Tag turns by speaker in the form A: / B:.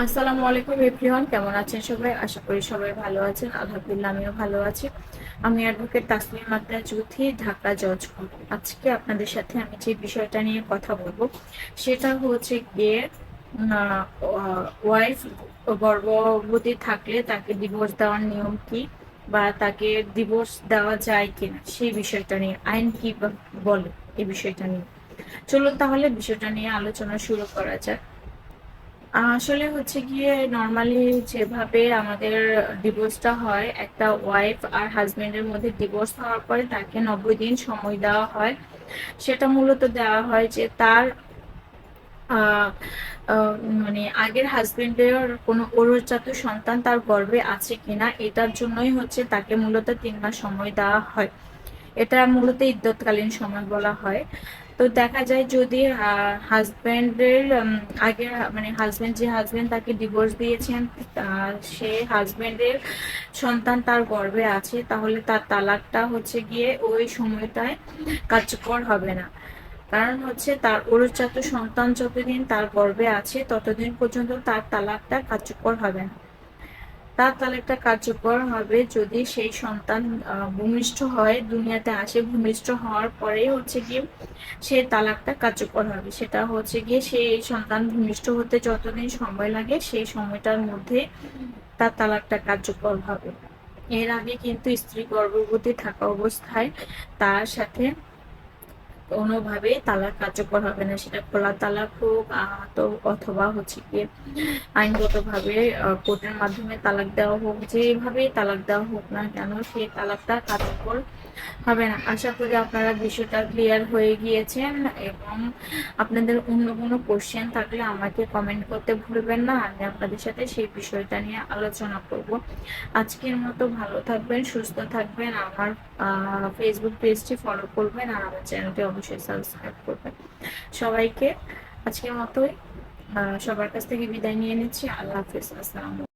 A: আসসালামু আলাইকুম এভরিওয়ান, কেমন আছেন সবাই? আশা করি সবাই ভালো আছেন। আলহামদুলিল্লাহ, আমিও ভালো আছি। আমি অ্যাডভোকেট তাসলিমা আক্তার চৌধুরী, ঢাকা জজ কোর্ট। আজকে আপনাদের সাথে আমি যে বিষয়টা নিয়ে কথা বলবো সেটা হচ্ছে গিয়ে ওয়াইফ গর্ভবতী থাকলে তাকে ডিভোর্স দেওয়ার নিয়ম কি, বা তাকে ডিভোর্স দেওয়া যায় কিনা সেই বিষয়টা নিয়ে আইন কি বলে এই বিষয়টা নিয়ে। চলুন তাহলে বিষয়টা নিয়ে আলোচনা শুরু করা যাক। আসলে হচ্ছে গিয়ে নর্মালি যেভাবে আমাদের ডিভোর্সটা হয়, একটা ওয়াইফ আর হাজবেন্ডের মধ্যে ডিভোর্স হওয়ার পরে তাকে 90 দিন সময় দেওয়া হয়। সেটা মূলত দেওয়া হয় যে তার আহ, আহ, মানে আগের হাজবেন্ডের কোনো ঔরসজাত সন্তান তার গর্ভে আছে কিনা এটার জন্যই হচ্ছে তাকে মূলত 3 মাস সময় দেওয়া হয়। এটা মূলত ইদ্যৎকালীন সময় বলা হয়। তো দেখা যায় যদি হাজবেন্ডের আগে মানে যে হাজবেন্ড তাকে ডিভোর্স দিয়েছেন, সে হাজবেন্ডের সন্তান তার গর্ভে আছে, তাহলে তার তালাকটা হচ্ছে গিয়ে ওই সময়টায় কার্যকর হবে না। কারণ হচ্ছে তার ঔরসজাত সন্তান যতদিন তার গর্ভে আছে ততদিন পর্যন্ত তার তালাকটা কার্যকর হবে না। তার তালাকটা কার্যকর হবে যদি সেই সন্তান ভূমিষ্ঠ হয়, দুনিয়াতে আসে। ভূমিষ্ঠ হওয়ার পরে হচ্ছে গিয়ে সেই তালাকটা কার্যকর হবে। সেটা হচ্ছে গিয়ে সেই সন্তান ভূমিষ্ঠ হতে যতদিন সময় লাগে সেই সময়টার মধ্যে তার তালাকটা কার্যকর হবে। এর আগে কিন্তু স্ত্রী গর্ভবতী থাকা অবস্থায় তার সাথে কোনোভাবেই তালাক কার্যকর হবে না। সেটা খোলা তালাক হোক, তো অথবা হচ্ছে গিয়ে আইনগতভাবে কোর্টের মাধ্যমে তালাক দেওয়া হোক, যেভাবেই তালাক দেওয়া হোক না কেন সেই তালাকটা কার্যকর হবে না। আশা করি আপনারা বিষয়টা ক্লিয়ার হয়ে গিয়েছেন, এবং আপনাদের অন্য কোনো কোশ্চেন থাকলে আমাকে কমেন্ট করতে ভুলবেন না। আমি আপনাদের সাথে সেই বিষয়টা নিয়ে আলোচনা করব। আজকের মতো ভালো থাকবেন, সুস্থ থাকবেন। আমার ফেসবুক পেজটি ফলো করবেন আর আমার চ্যানেলটি অবশ্যই সাবস্ক্রাইব করবেন। সবাইকে আজকের মতোই সবার কাছ থেকে বিদায় নিয়ে নিচ্ছি। আল্লাহ হাফিজ, আসসালামু